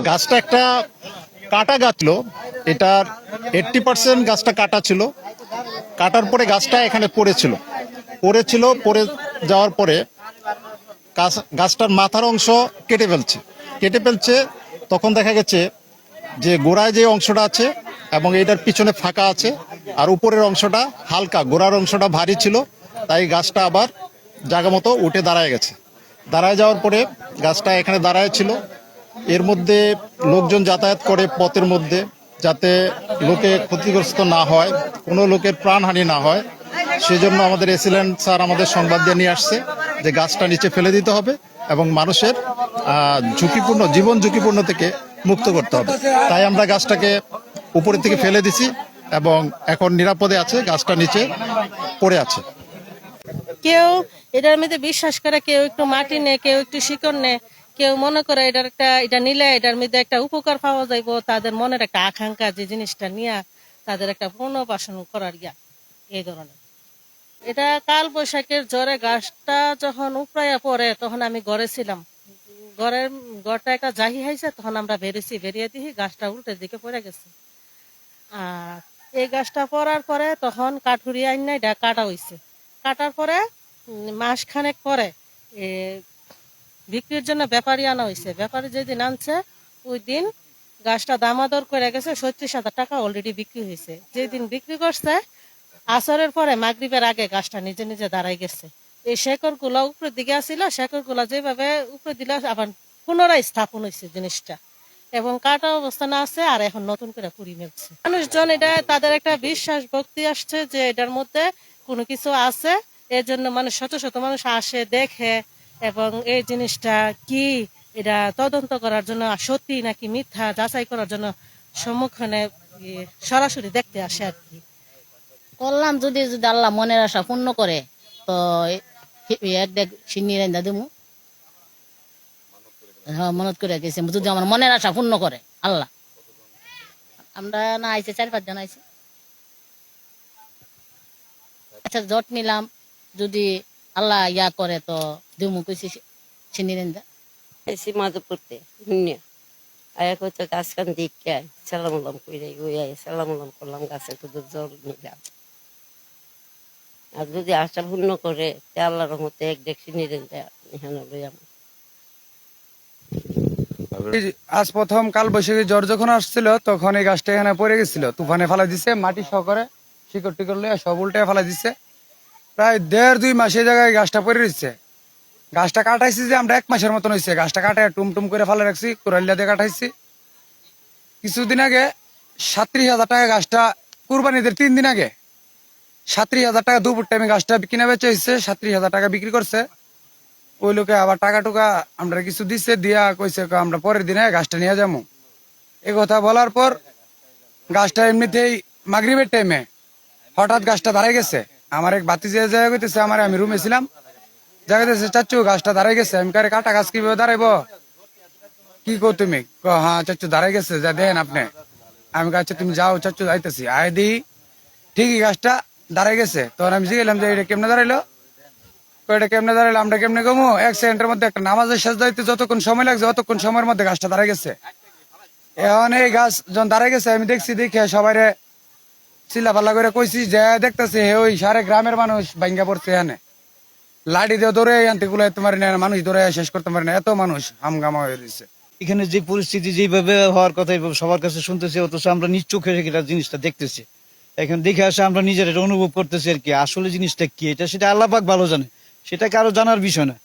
গাছটা একটা কাটা গাছ ছিল। এটার 80% গাছটা কাটা ছিল। কাটার পরে গাছটা এখানে পড়ে যাওয়ার পরে গাছটার মাথার অংশ কেটে ফেলছে। তখন দেখা গেছে যে গোড়ায় যে অংশটা আছে এবং এটার পিছনে ফাঁকা আছে, আর উপরের অংশটা হালকা, গোড়ার অংশটা ভারী ছিল। তাই গাছটা আবার জায়গা মতো উঠে দাঁড়ায় যাওয়ার পরে গাছটা এখানে দাঁড়ায় ছিল। এর মধ্যে লোকজন যাতায়াত করে পথের মধ্যে, যাতে লোকে ক্ষতিগ্রস্ত না হয়, কোনো লোকের প্রাণহানি না হয়, সেজন্য আমাদের এসিল্যান্ড স্যার আমাদের সংবাদ দিয়ে নিয়ে আসছে যে গাছটা নিচে ফেলে দিতে হবে এবং মানুষের জীবন ঝুঁকিপূর্ণ থেকে মুক্ত করতে হবে। তাই আমরা গাছটাকে উপরের থেকে ফেলে দিছি এবং এখন নিরাপদে আছে, গাছটা নিচে পড়ে আছে। কেউ এটার মধ্যে বিশ্বাস করে, কেউ একটু মাটি নেয়, কেউ একটু শিকড় নেয়, কেউ মনে করে এটা নিলে এটার মধ্যে একটা উপকার পাওয়া যাইব। তাদের মনের একটা আকাঙ্ক্ষা, যে জিনিসটা নিয়ে তাদের একটা পুনর্বাসন করার এই ধরনের। এটা কাল বৈশাখের জ্বরে গাছটা যখন উপড়াইয়া পড়ে, তখন আমি ঘরে ছিলাম। ঘরটা একটা জাহি হাইছে, তখন আমরা বেরিয়ে দিই, গাছটা উল্টের দিকে পড়ে গেছে। আর এই গাছটা পড়ার পরে তখন কাঠুরি আইন না, এটা কাটা হইছে। কাটার পরে মাস খানেক পরে বিক্রির জন্য ব্যাপারী আনা হয়েছে। ব্যাপারী যেদিন আনছে ওই দিন গাছটা দামাদর করে গেছে, 36,000 টাকা অলরেডি বিক্রি হয়েছে। যেদিন বিক্রি করছে আসরের পরে মাগরিবের আগে গাছটা নিজে নিজে দাঁড়াই গেছে। এই শেকড় গুলা উপরের দিকে আসছিল, শেকড় গুলা যেভাবে উপরে দিলে আবার পুনরায় স্থাপন হয়েছে জিনিসটা, এবং কাটা অবস্থানে আছে, আর এখন নতুন করে পুরি মেলছে। মানুষজন এটা তাদের একটা বিশ্বাস ভক্তি আসছে যে এটার মধ্যে কোনো কিছু আছে। এর জন্য শত শত মানুষ আসে, দেখে, এবং এই জিনিসটা কি এটা তদন্ত করার জন্য, সত্যি নাকি মিথ্যা যাচাই করার জন্য সম্মুখীনে সরাসরি দেখতে আসে আর কি। করলাম যদি যদি আল্লাহ মনের আশা পূর্ণ করে, তো এক দেখ সিন্নি রান্দা দেবো। হ্যাঁ, মনত করে গেছি, যদি আমার মনের আশা পূর্ণ করে আল্লাহ। আমরা না আইছে 4-5 জন আইছে। আচ্ছা, জট নিলাম, যদি আল্লাহ ইয়া করে তো দেবো কইছি সিন্নি রান্দা। এসি মাধবপুরতে দুনিয়া আয়া কইতো গাছ কান দিকে সালাম আলাম কইরে ওই সালাম আলাম করলাম, গাছে তো জল নিলাম। আর যদি আশা পূর্ণ করে আল্লাহর রহমতে এক দেখছি নিরেন এখানে লই আমার। আজ প্রথম কাল বৈশাখী জ্বর যখন আসছিল, তখন এই গাছটা এখানে পড়ে গেছিল, তুফানে ফেলা দিছে, মাটি সহকারে শিকড় টিকড় লইয়া সব উল্টে ফেলা দিছে। প্রায় 1.5-2 মাস এই জায়গায় গাছটা পড়ে রয়েছে। গাছটা কাটাইছি যে আমরা 1 মাসের মতন হয়েছে। গাছটা কাটায় টুমটুম করে ফেলা রাখছি, কোরাইলা দিয়ে কাটাইছি। কিছুদিন আগে 37,000 টাকা গাছটা, কুরবানিদের 3 দিন আগে 37,000 টাকা দুপুর টাইমে গাছটা কিনা বেচে হয়েছে। 37,000 টাকা বিক্রি করছে। ওই লোকে আবার টাকা টুকা আমরা কিছু দিচ্ছে, দিয়া কইছে আমরা পরের দিনে গাছটা নিয়ে যাবো। এই কথা বলার পর গাছটা এমনিতেই মাগরিবের টাইমে হঠাৎ গাছটা দাঁড়াই গেছে। আমার এক বাতি যে জায়গা কইতেছে, আমি রুমে ছিলাম, জায়গাতেছে চাচ্চু গাছটা দাঁড়াই গেছে। আমি কারে কাটা গাছ কিভাবে দাঁড়াইবো, কি কো তুমি? হ্যাঁ চাচ্চু দাঁড়াই গেছে, যা দেখেন আপনি। আমি কাছে তুমি যাও চাচ্চু, যাইতেছি। আয় দিই ঠিকই গাছটা দাঁড়াই গেছে। তখন আমি জিগেলাম যে এটা কেমনে দাঁড়াইলো, এটা কেমনে দাঁড়াইলো, আমরা কেমনে কমো? 1 সেকেন্ডের মধ্যে একটা নামাজের সাজদাইতে যতক্ষণ সময় লাগছে অতক্ষণ সময়ের মধ্যে গাছটা দাঁড়াই গেছে। এখন এই গাছ যখন দাঁড়াই গেছে, আমি দেখে সবাই চিল্লাপাল্লা করে কইছি, যে দেখতেছে ওই সারে গ্রামের মানুষ ভাঙ্গা পড়ছে। এখানে লাঠি দিয়ে দৌড়ে আনতে গুলাইতে পারি না, মানুষ দৌড়ে শেষ করতে পারি না, এত মানুষ হামগামা হয়ে রয়েছে। এখানে যে পরিস্থিতি যেভাবে হওয়ার কথা সবার কাছে শুনতেছি, অথচ আমরা নিজ চোখে জিনিসটা দেখতেছি। এখন দেখে আসে আমরা নিজের এটা অনুভব করতেছি আর কি। আসলে জিনিসটা কি এটা, সেটা আল্লাহ পাক ভালো জানে, সেটা কারো জানার বিষয় না।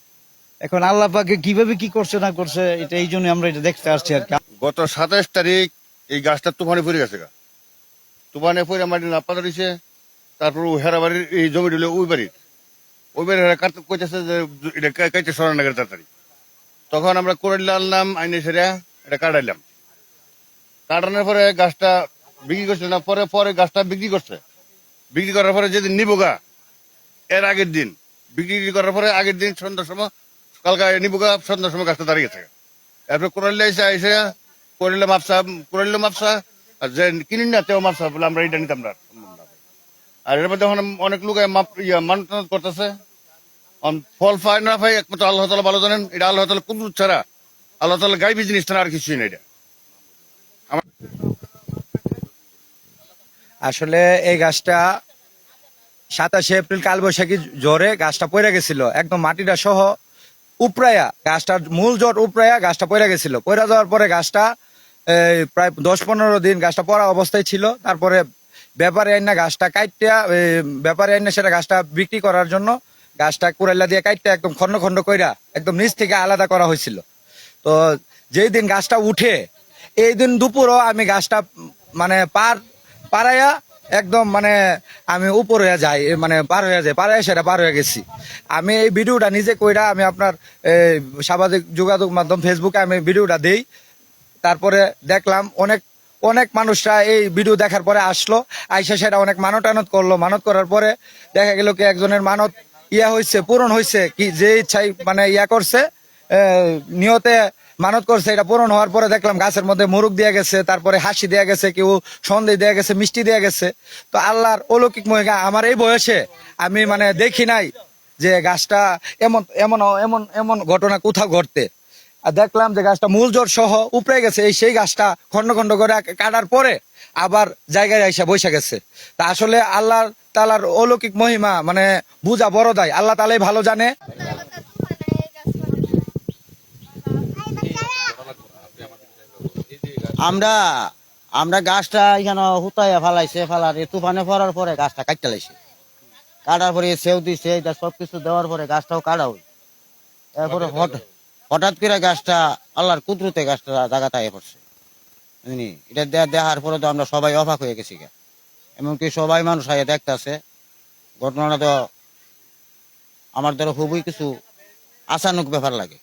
এখন আল্লাহ পাকে কিভাবে কি করছে না করছে, এটা এই জন্য আমরা এটা দেখতে আসছি আর কি। গত 27 তারিখ এই গাছটা তুফানে পড়ে গেছে। তুফানে পড়ে মাটি না পাতা দিছে। তারপর হেরা বাড়ির এই জমি দিল ওই বাড়ির কইতেছে যে এটা কাইতে সরানো গেলে তাড়াতাড়ি। তখন আমরা করে আনলাম, আইনে সেরা এটা কাটাইলাম। কাটানোর পরে গাছটা বিক্রি করছিল না, পরে গাছটা বিক্রি করছে। বিক্রি করার পরে যেদিন নিবোগা, এর আগের দিন বিক্রি করার পরে আগের দিন সন্ধ্যার সময়, কালকে নিবোগা সন্ধ্যার সময় গাছটা দাঁড়িয়ে থাকে। এরপরে কোরাইলে এসে কোরাইলে মাপসা, আর যে কিনি না তেও মাপসা বলে আমরা এটা নিতাম না। আর এর মধ্যে অনেক লোক মানত করতেছে, ফল পায় না পায় একমাত্র আল্লাহ তাআলা ভালো জানেন। এটা আল্লাহ তাআলা কুদরত ছাড়া, আল্লাহ তাআলা গায়বী জিনিস ছাড়া আর কিছুই না। এটা আসলে এই গাছটা 27 এপ্রিল কালবৈশাখী জ্বরে গাছটা পড়ে গেছিল, একদম মাটিটা সহ উপরায়া, গাছটার মূল জট উপরায়া গাছটা পড়ে গেছিল। পড়ে যাওয়ার পরে গাছটা প্রায় 10-15 দিন গাছটা পড়া অবস্থায় ছিল। তারপরে ব্যাপারে আইনা গাছটা কাইটা, ব্যাপারে আইনা সেটা গাছটা বিক্রি করার জন্য গাছটা কুড়াইলা দিয়ে কাইটা একদম খন্ড খন্ড কইরা একদম নিচ থেকে আলাদা করা হয়েছিল। তো যেই দিন গাছটা উঠে এই দিন দুপুরও আমি গাছটা মানে পাড়াইয়া একদম মানে আমি উপর হয়ে যাই, মানে পার হয়ে যায়, পাড়ায় সেটা পার হয়ে গেছি। আমি এই ভিডিওটা নিজে কইরা আমি আপনার সামাজিক যোগাযোগ মাধ্যম ফেসবুকে আমি ভিডিওটা দেই। তারপরে দেখলাম অনেক অনেক মানুষরা এই ভিডিও দেখার পরে আসলো, আইসা সেটা অনেক মানত করলো। মানত করার পরে দেখা গেল কি একজনের মানত হয়েছে, পূরণ হয়েছে, কি যে ইচ্ছাই মানে করছে, নিয়তে মানত করছে, এটা পূরণ হওয়ার পরে দেখলাম গাছের মধ্যে মুরুখ দিয়ে গেছে, তারপরে হাসি দেয়া গেছে, কেউ সন্দেহ দেয়া গেছে, মিষ্টি দেয়া গেছে। তো আল্লাহর অলৌকিক মহিমা, আমার এই বয়সে আমি মানে দেখি নাই যে গাছটা এমন এমন এমন এমন ঘটনা কোথাও ঘটতে। আর দেখলাম যে গাছটা মূল জোর সহ উপরে গেছে, সেই গাছটা খন্ড খন্ড করে কাটার পরে আবার জায়গায় আইসা বসে গেছে। তা আসলে আল্লাহ তাআলার অলৌকিক মহিমা মানে বুঝা বড় দায়, আল্লাহ তাআলাই ভালো জানে। আমরা আমরা গাছটা এখানে হুতাইয়া ফালাইছে, ফালার তুফানে পড়ার পরে গাছটা কাটতে লাইছে, কাটার পরে সেও দিছে, এটা সবকিছু দেওয়ার পরে গাছটাও কাটা হই। এরপরে হঠাৎ করে গাছটা আল্লাহর কুদরতে গাছটা জায়গাটা পড়ছে, বুঝলি? এটা দেখার পরে তো আমরা সবাই অবাক হয়ে গেছি, এমনকি সবাই মানুষ আগে দেখতেছে। ঘটনাটা তো আমার দ্বারা খুবই কিছু আশানুক ব্যাপার লাগে।